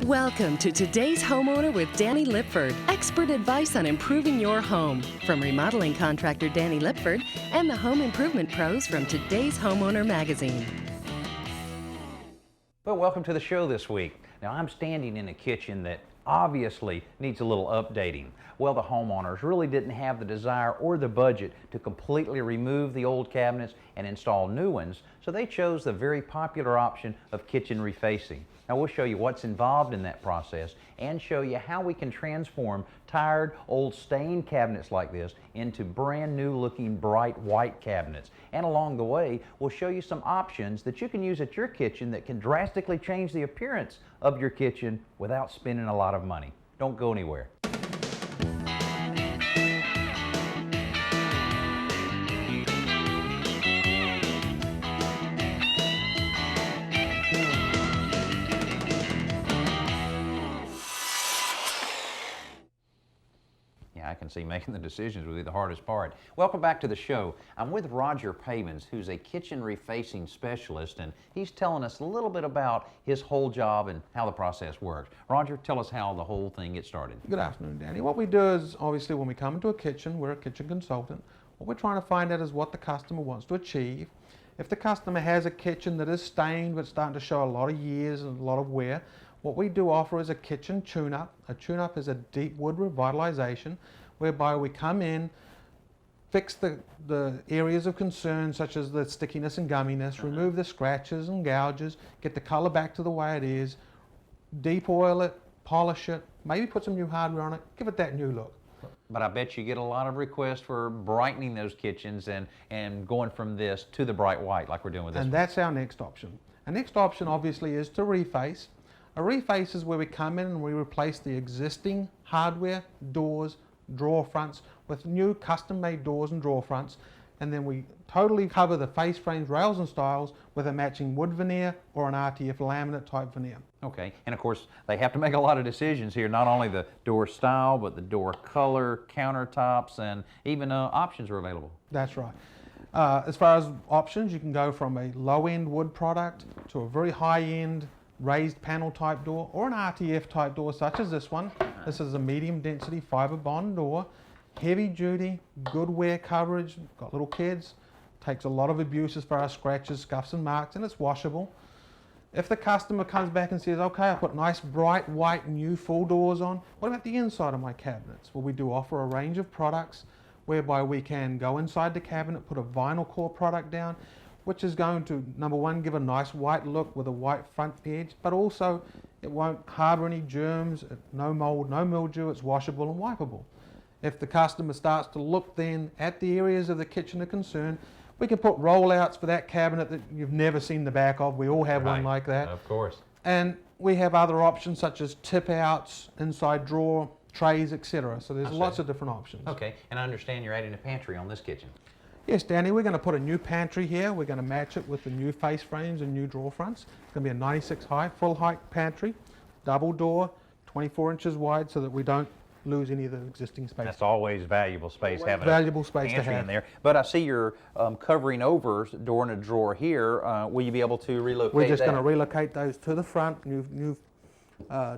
Welcome to Today's Homeowner with Danny Lipford. Expert advice on improving your home from remodeling contractor Danny Lipford and the home improvement pros from Today's Homeowner magazine. Well, welcome to the show this week. Now, I'm standing in a kitchen that obviously needs a little updating. Well, the homeowners really didn't have the desire or the budget to completely remove the old cabinets and install new ones, so they chose the very popular option of kitchen refacing. Now, we'll show you what's involved in that process and show you how we can transform tired, old stained cabinets like this into brand new looking bright white cabinets. And along the way, we'll show you some options that you can use at your kitchen that can drastically change the appearance of your kitchen without spending a lot of money. Don't go anywhere. I can see making the decisions will be the hardest part. Welcome back to the show. I'm with Roger Pavins, who's a kitchen refacing specialist, and he's telling us a little bit about his whole job and how the process works. Roger, tell us how the whole thing gets started. Good afternoon, Danny. What we do is, obviously, when we come into a kitchen, we're a kitchen consultant. What we're trying to find out is what the customer wants to achieve. If the customer has a kitchen that is stained but starting to show a lot of years and a lot of wear, what we do offer is a kitchen tune-up. A tune-up is a deep wood revitalization, whereby we come in, fix the areas of concern such as the stickiness and gumminess, remove the scratches and gouges, get the color back to the way it is, deep oil it, polish it, maybe put some new hardware on it, give it that new look. But I bet you get a lot of requests for brightening those kitchens and going from this to the bright white like we're doing with this one. And that's our next option. Our next option obviously is to reface. A reface is where we come in and we replace the existing hardware, doors, drawer fronts with new custom-made doors and drawer fronts, and then we totally cover the face frames, rails and stiles with a matching wood veneer or an RTF laminate type veneer. Okay, and of course they have to make a lot of decisions here, not only the door style but the door color, countertops, and even options are available. That's right. As far as options, you can go from a low-end wood product to a very high-end raised panel type door or an RTF type door such as this one. This is a medium density fiber bond door, heavy duty, good wear coverage, got little kids, takes a lot of abuse as far as scratches, scuffs and marks, and it's washable. If the customer comes back and says, okay, I put nice bright white new full doors on, what about the inside of my cabinets? Well, we do offer a range of products whereby we can go inside the cabinet, put a vinyl core product down, which is going to, number one, give a nice white look with a white front edge, but also it won't harbor any germs, no mold, no mildew, it's washable and wipeable. If the customer starts to look then at the areas of the kitchen of concern, we can put rollouts for that cabinet that you've never seen the back of. We all have one like that. Of course. And we have other options such as tip outs, inside drawer, trays, etc. So there's lots of different options. Okay, and I understand you're adding a pantry on this kitchen. Yes, Danny, we're going to put a new pantry here. We're going to match it with the new face frames and new drawer fronts. It's going to be a 96 high, full height pantry, double door, 24 inches wide so that we don't lose any of the existing space. That's always valuable space, having valuable a space to pantry have in there. But I see you're covering over door and a drawer here. Will you be able to relocate We're just that? going to relocate those to the front. New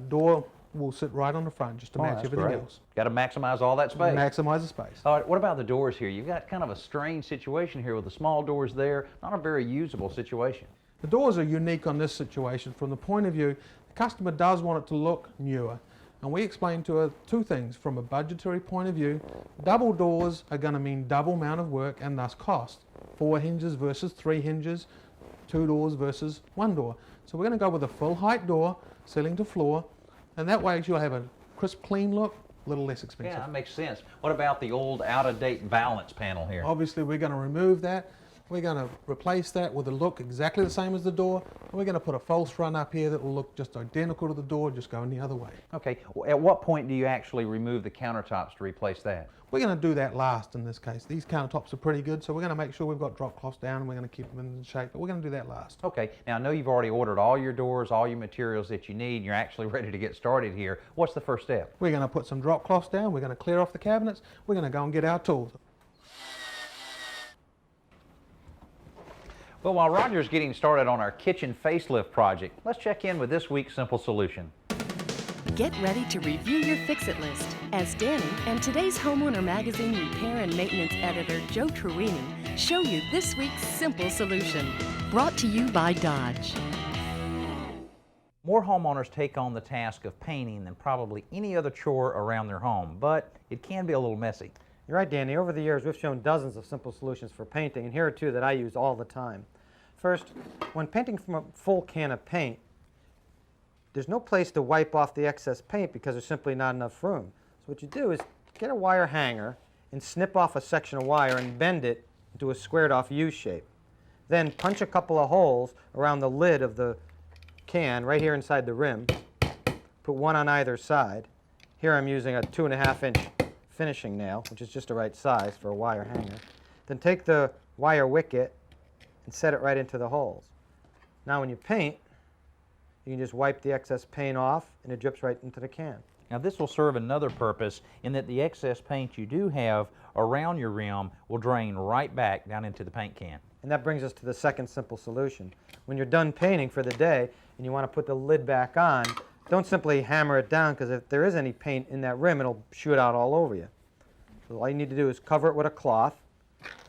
door will sit right on the front just to match everything else. Got to maximize all that space. Maximize the space. All right, what about the doors here? You've got kind of a strange situation here with the small doors there. Not a very usable situation. The doors are unique on this situation from the point of view, the customer does want it to look newer. And we explain to her two things. From a budgetary point of view, double doors are going to mean double amount of work and thus cost. 4 hinges versus 3 hinges, 2 doors versus 1 door. So we're going to go with a full height door, ceiling to floor, and that way you'll have a crisp, clean look, a little less expensive. Yeah, that makes sense. What about the old out-of-date valance panel here? Obviously we're going to remove that. We're going to replace that with a look exactly the same as the door. And we're going to put a false front up here that will look just identical to the door, just going the other way. Okay, at what point do you actually remove the countertops to replace that? We're going to do that last in this case. These countertops are pretty good, so we're going to make sure we've got drop cloths down and we're going to keep them in shape, but we're going to do that last. Okay, now I know you've already ordered all your doors, all your materials that you need, and you're actually ready to get started here. What's the first step? We're going to put some drop cloths down, we're going to clear off the cabinets, we're going to go and get our tools. Well, while Roger's getting started on our kitchen facelift project, let's check in with this week's simple solution. Get ready to review your fix-it list as Danny and today's Homeowner Magazine repair and maintenance editor Joe Truini show you this week's simple solution. Brought to you by Dodge. More homeowners take on the task of painting than probably any other chore around their home, but it can be a little messy. You're right, Danny. Over the years, we've shown dozens of simple solutions for painting, and here are two that I use all the time. First, when painting from a full can of paint, there's no place to wipe off the excess paint because there's simply not enough room. So what you do is get a wire hanger and snip off a section of wire and bend it into a squared off U shape. Then punch a couple of holes around the lid of the can right here inside the rim. Put one on either side. Here I'm using a 2.5-inch finishing nail, which is just the right size for a wire hanger. Then take the wire wicket and set it right into the holes. Now when you paint, you can just wipe the excess paint off and it drips right into the can. Now this will serve another purpose in that the excess paint you do have around your rim will drain right back down into the paint can. And that brings us to the second simple solution. When you're done painting for the day and you want to put the lid back on, don't simply hammer it down, because if there is any paint in that rim, it'll shoot out all over you. So all you need to do is cover it with a cloth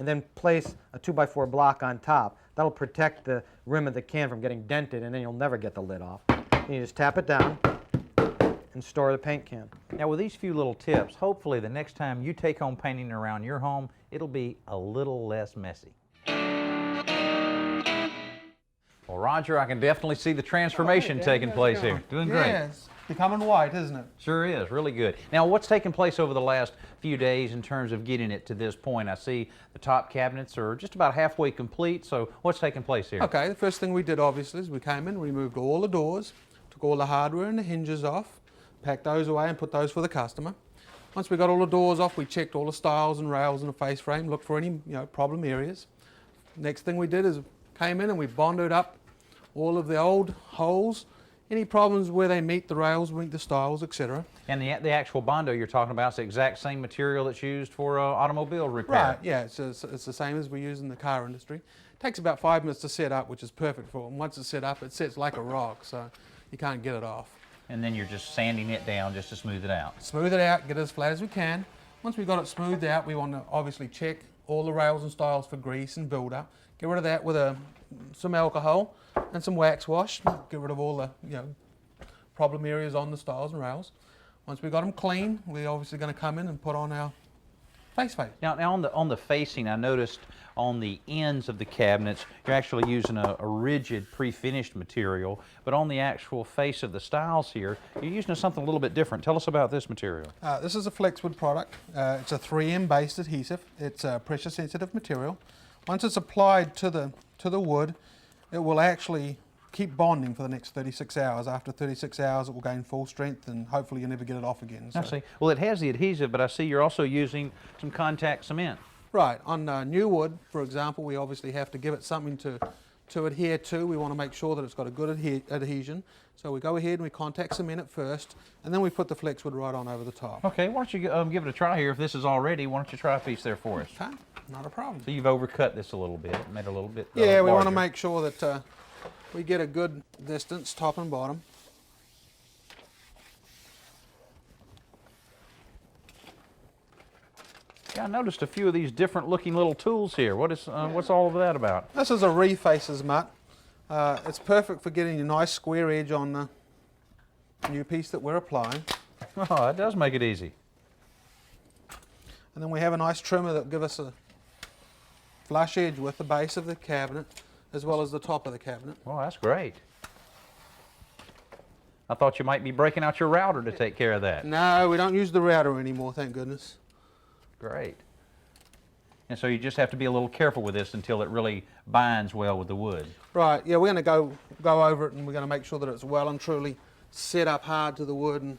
and then place a 2x4 block on top. That'll protect the rim of the can from getting dented, and then you'll never get the lid off. And you just tap it down and store the paint can. Now with these few little tips, hopefully the next time you take home painting around your home, it'll be a little less messy. Well, Roger, I can definitely see the transformation taking place here. Doing great. Yes, becoming white, isn't it? Sure is, really good. Now, what's taken place over the last few days in terms of getting it to this point? I see the top cabinets are just about halfway complete, so what's taking place here? Okay, the first thing we did obviously is we came in, removed all the doors, took all the hardware and the hinges off, packed those away and put those for the customer. Once we got all the doors off, we checked all the stiles and rails and the face frame, looked for any problem areas. Next thing we did is came in and we bonded up all of the old holes, any problems where they meet the rails, meet the stiles, etc. And the actual Bondo you're talking about is the exact same material that's used for automobile repair. Right, yeah, it's the same as we use in the car industry. It takes about 5 minutes to set up, which is perfect for them. Once it's set up, it sets like a rock, so you can't get it off. And then you're just sanding it down just to smooth it out. Smooth it out, get it as flat as we can. Once we've got it smoothed out, we want to obviously check all the rails and stiles for grease and build-up. Get rid of that with some alcohol and some wax wash. Get rid of all the problem areas on the stiles and rails. Once we've got them clean, we're obviously going to come in and put on our face. Now on the facing, I noticed on the ends of the cabinets, you're actually using a rigid pre-finished material, but on the actual face of the stiles here, you're using something a little bit different. Tell us about this material. This is a Flexwood product. It's a 3M based adhesive. It's a pressure sensitive material. Once it's applied to the wood, it will actually keep bonding for the next 36 hours. After 36 hours, it will gain full strength, and hopefully you'll never get it off again. So. I see. Well, it has the adhesive, but I see you're also using some contact cement. Right. On new wood, for example, we obviously have to give it something to adhere to. We want to make sure that it's got a good adhesion. So we go ahead and we contact cement it first, and then we put the Flexwood right on over the top. Okay, why don't you give it a try here? If this is all ready, why don't you try a piece there for us? Okay, not a problem. So you've overcut this a little bit, made it a little bit yeah, we want to larger. make sure that we get a good distance, top and bottom. Yeah, I noticed a few of these different looking little tools here. What's all of that about? This is a refaces mat. It's perfect for getting a nice square edge on the new piece that we're applying. Oh, that does make it easy. And then we have a nice trimmer that will give us a flush edge with the base of the cabinet as well as the top of the cabinet. Well, that's great. I thought you might be breaking out your router to take care of that. No, we don't use the router anymore, thank goodness. Great. And so you just have to be a little careful with this until it really binds well with the wood. Right, yeah, we're going to go over it, and we're going to make sure that it's well and truly set up hard to the wood and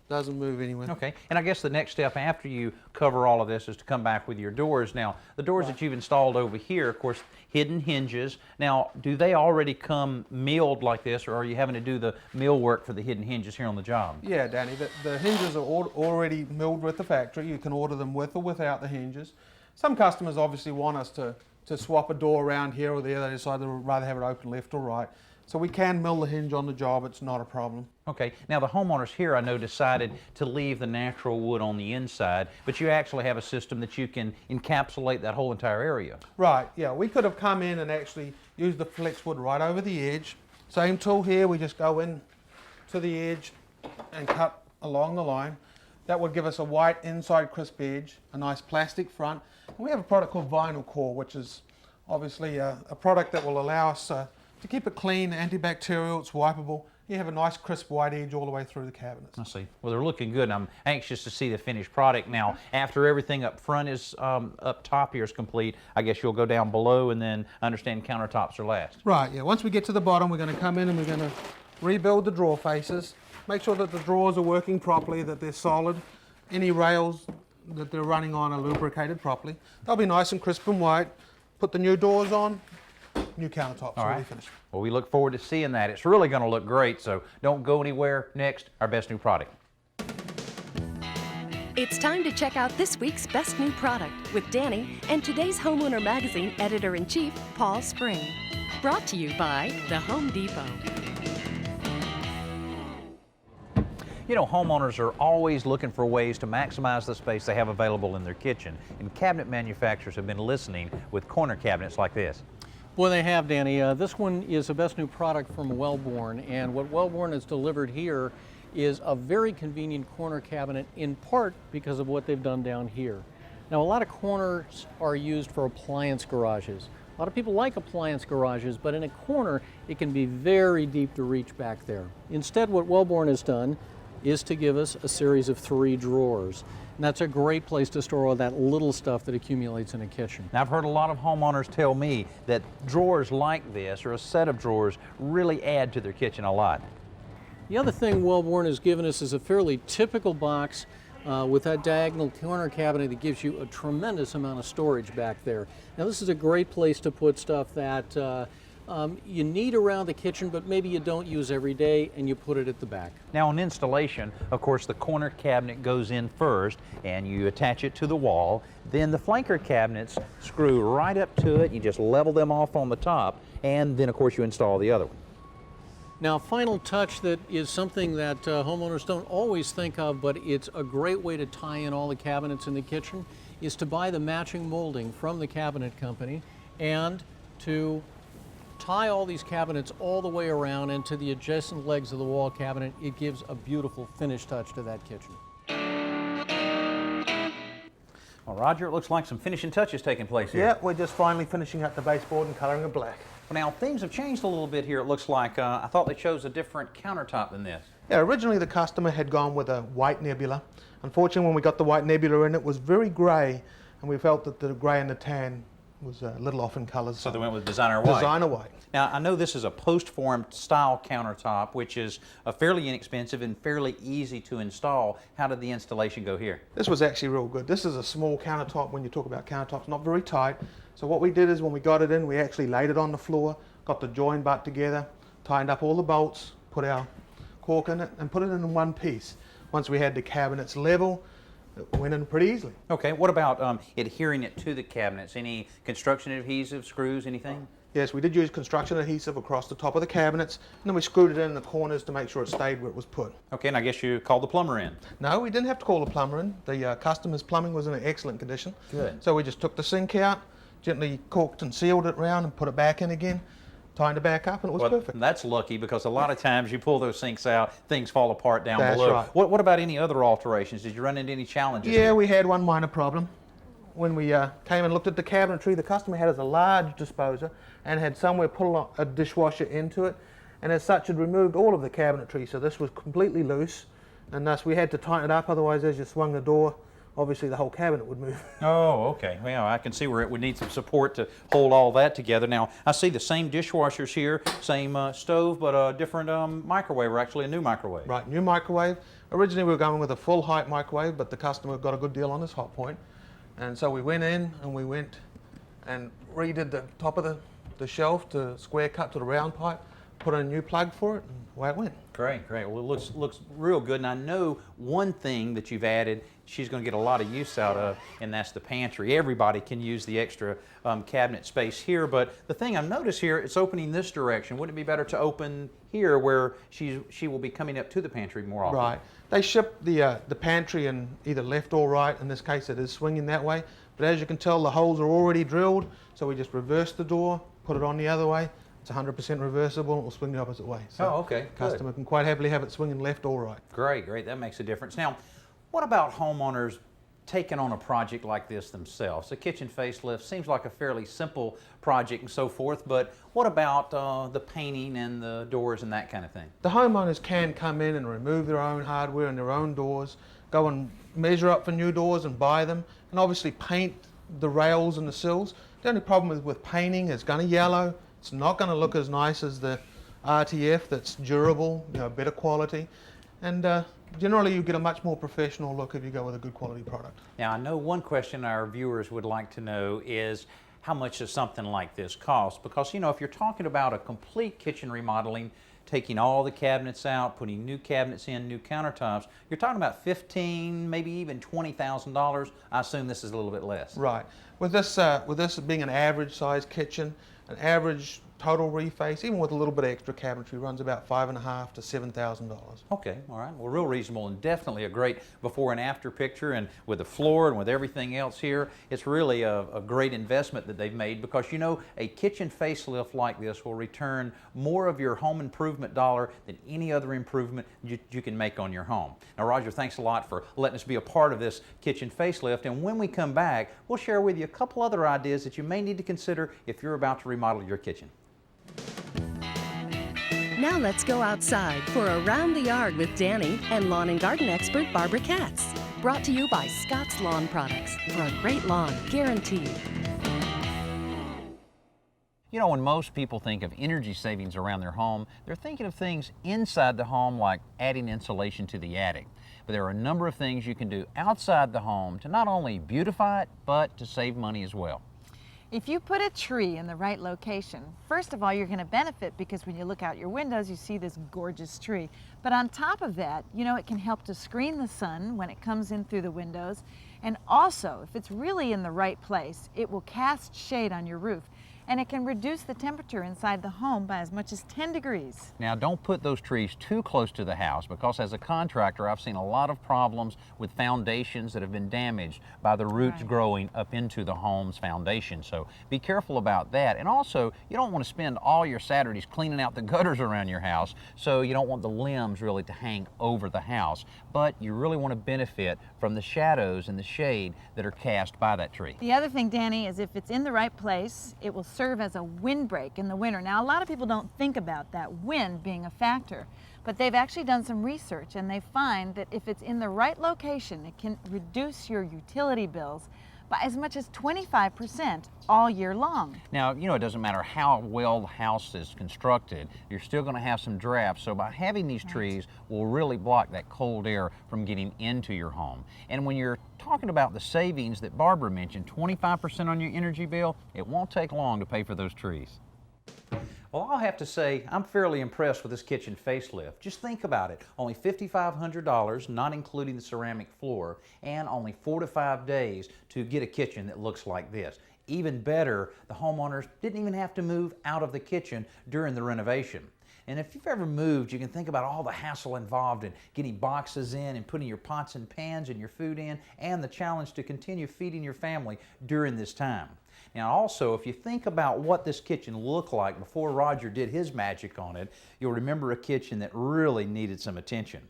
doesn't move anywhere. Okay, and I guess the next step after you cover all of this is to come back with your doors. Now, the doors that you've installed over here, of course, hidden hinges. Now, do they already come milled like this, or are you having to do the mill work for the hidden hinges here on the job? Yeah, Danny, the hinges are already milled with the factory. You can order them with or without the hinges. Some customers obviously want us to swap a door around here or there. They decide they'd rather have it open left or right. So we can mill the hinge on the job, it's not a problem. Okay, now the homeowners here I know decided to leave the natural wood on the inside, but you actually have a system that you can encapsulate that whole entire area. Right, yeah, we could have come in and actually used the flex wood right over the edge. Same tool here, we just go in to the edge and cut along the line. That would give us a white inside crisp edge, a nice plastic front. And we have a product called Vinyl Core, which is obviously a product that will allow us to keep it clean, antibacterial, it's wipeable. You have a nice crisp white edge all the way through the cabinets. I see. Well, they're looking good, and I'm anxious to see the finished product. Now, after everything up front is, up top here is complete, I guess you'll go down below and then understand countertops are last. Right, yeah. Once we get to the bottom, we're going to come in and we're going to rebuild the drawer faces. Make sure that the drawers are working properly, that they're solid. Any rails that they're running on are lubricated properly. They'll be nice and crisp and white. Put the new doors on, new countertops, All already right. finished. Well, we look forward to seeing that. It's really going to look great, so don't go anywhere. Next, our best new product. It's time to check out this week's best new product with Danny and today's Homeowner Magazine editor-in-chief, Paul Spring. Brought to you by the Home Depot. You know, homeowners are always looking for ways to maximize the space they have available in their kitchen, and cabinet manufacturers have been listening with corner cabinets like this. Boy, they have, Danny. This one is a best new product from Wellborn, and what Wellborn has delivered here is a very convenient corner cabinet, in part because of what they've done down here. Now, a lot of corners are used for appliance garages. A lot of people like appliance garages, but in a corner, it can be very deep to reach back there. Instead, what Wellborn has done is to give us a series of 3 drawers. And that's a great place to store all that little stuff that accumulates in a kitchen. Now, I've heard a lot of homeowners tell me that drawers like this, or a set of drawers, really add to their kitchen a lot. The other thing Wellborn has given us is a fairly typical box with that diagonal corner cabinet that gives you a tremendous amount of storage back there. Now, this is a great place to put stuff that you need around the kitchen, but maybe you don't use every day, and you put it at the back. Now, on installation, of course, the corner cabinet goes in first, and you attach it to the wall. Then the flanker cabinets screw right up to it. You just level them off on the top, and then, of course, you install the other one. Now, final touch that is something that homeowners don't always think of, but it's a great way to tie in all the cabinets in the kitchen, is to buy the matching molding from the cabinet company and to tie all these cabinets all the way around into the adjacent legs of the wall cabinet. It gives a beautiful finish touch to that kitchen. Well, Roger, it looks like some finishing touches taking place here. Yeah, we're just finally finishing up the baseboard and colouring it black. Well, now, things have changed a little bit here, it looks like. I thought they chose a different countertop than this. Yeah, originally the customer had gone with a white Nebula. Unfortunately, when we got the white Nebula in, it was very grey, and we felt that the grey and the tan was a little off in colours. So they went with designer white. Designer white. Now, I know this is a post-formed style countertop, which is fairly inexpensive and fairly easy to install. How did the installation go here? This was actually real good. This is a small countertop when you talk about countertops, not very tight. So what we did is when we got it in, we actually laid it on the floor, got the join butt together, tightened up all the bolts, put our cork in it, and put it in one piece. Once we had the cabinets level, it went in pretty easily. Okay, what about adhering it to the cabinets? Any construction adhesive, screws, anything? Yes, we did use construction adhesive across the top of the cabinets, and then we screwed it in the corners to make sure it stayed where it was put. Okay, and I guess you called the plumber in. No, we didn't have to call the plumber in. The customer's plumbing was in an excellent condition. Good. So we just took the sink out, gently corked and sealed it round and put it back in again, tightened it back up, and it was perfect. That's lucky, because a lot of times you pull those sinks out, things fall apart down That's below. right. What about any other alterations? Did you run into any challenges? Yeah, here? we had one minor problem. When we came and looked at the cabinetry, the customer had a large disposer and had somewhere put a dishwasher into it, and as such had removed all of the cabinetry, so this was completely loose, and thus we had to tighten it up, otherwise as you swung the door, obviously the whole cabinet would move. Oh, okay. Well, I can see where it would need some support to hold all that together. Now, I see the same dishwashers here, same stove, but a different microwave, or actually a new microwave. Right, new microwave. Originally we were going with a full height microwave, but the customer got a good deal on this hot point. And so we went in and we went and redid the top of the shelf to square cut to the round pipe, put in a new plug for it, and away it went. Great, great. Well, it looks real good, and I know one thing that you've added she's going to get a lot of use out of, and that's the pantry. Everybody can use the extra cabinet space here, but the thing I've noticed here, it's opening this direction. Wouldn't it be better to open here where she will be coming up to the pantry more often? Right. They ship the pantry in either left or right. In this case, it is swinging that way. But as you can tell, the holes are already drilled, so we just reverse the door, put it on the other way. It's 100% reversible, and it will swing the opposite way. So oh, okay. Customer can quite happily have it swinging left or right. Great, great. That makes a difference. Now, what about homeowners taking on a project like this themselves? A kitchen facelift seems like a fairly simple project and so forth, but what about the painting and the doors and that kind of thing? The homeowners can come in and remove their own hardware and their own doors, go and measure up for new doors and buy them, and obviously paint the rails and the sills. The only problem with painting is going to yellow. It's not going to look as nice as the RTF that's durable, you know, better quality. And generally you get a much more professional look if you go with a good quality product. Now, I know one question our viewers would like to know is how much does something like this cost? Because, you know, if you're talking about a complete kitchen remodeling, taking all the cabinets out, putting new cabinets in, new countertops, you're talking about $15,000, maybe even $20,000. I assume this is a little bit less. Right. With this being an average size kitchen, an average total reface, even with a little bit of extra cabinetry, runs about $5,500 to $7,000. Okay, all right. Well, real reasonable, and definitely a great before and after picture, and with the floor and with everything else here, it's really a great investment that they've made, because, you know, a kitchen facelift like this will return more of your home improvement dollar than any other improvement you can make on your home. Now, Roger, thanks a lot for letting us be a part of this kitchen facelift, and when we come back, we'll share with you a couple other ideas that you may need to consider if you're about to remodel your kitchen. Now let's go outside for Around the Yard with Danny and lawn and garden expert Barbara Katz. Brought to you by Scott's Lawn Products, for a great lawn guaranteed. You know, when most people think of energy savings around their home, they're thinking of things inside the home like adding insulation to the attic. But there are a number of things you can do outside the home to not only beautify it, but to save money as well. If you put a tree in the right location, first of all, you're going to benefit, because when you look out your windows, you see this gorgeous tree. But on top of that, you know, it can help to screen the sun when it comes in through the windows. And also, if it's really in the right place, it will cast shade on your roof. And it can reduce the temperature inside the home by as much as 10 degrees. Now, don't put those trees too close to the house, because as a contractor, I've seen a lot of problems with foundations that have been damaged by the roots growing up into the home's foundation. So be careful about that. And also, you don't want to spend all your Saturdays cleaning out the gutters around your house, so you don't want the limbs really to hang over the house. But you really want to benefit from the shadows and the shade that are cast by that tree. The other thing, Danny, is if it's in the right place, it will serve as a windbreak in the winter. Now, a lot of people don't think about that wind being a factor, but they've actually done some research, and they find that if it's in the right location, it can reduce your utility bills by as much as 25% all year long. Now, you know, it doesn't matter how well the house is constructed, you're still going to have some drafts. So by having these trees will really block that cold air from getting into your home. And when you're talking about the savings that Barbara mentioned, 25% on your energy bill, it won't take long to pay for those trees. Well, I'll have to say, I'm fairly impressed with this kitchen facelift. Just think about it. Only $5,500, not including the ceramic floor, and only 4 to 5 days to get a kitchen that looks like this. Even better, the homeowners didn't even have to move out of the kitchen during the renovation. And if you've ever moved, you can think about all the hassle involved in getting boxes in and putting your pots and pans and your food in, and the challenge to continue feeding your family during this time. Now also, if you think about what this kitchen looked like before Roger did his magic on it, you'll remember a kitchen that really needed some attention.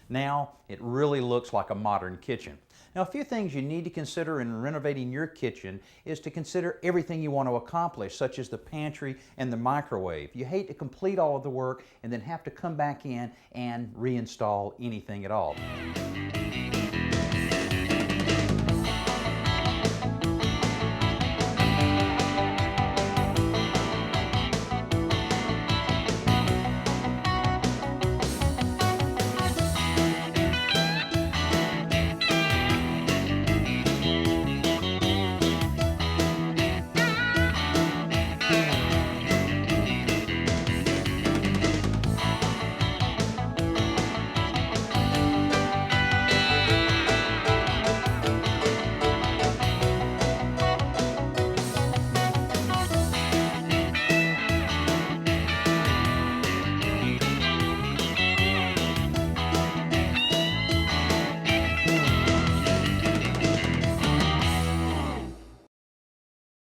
Now, it really looks like a modern kitchen. Now, a few things you need to consider in renovating your kitchen is to consider everything you want to accomplish, such as the pantry and the microwave. You hate to complete all of the work and then have to come back in and reinstall anything at all.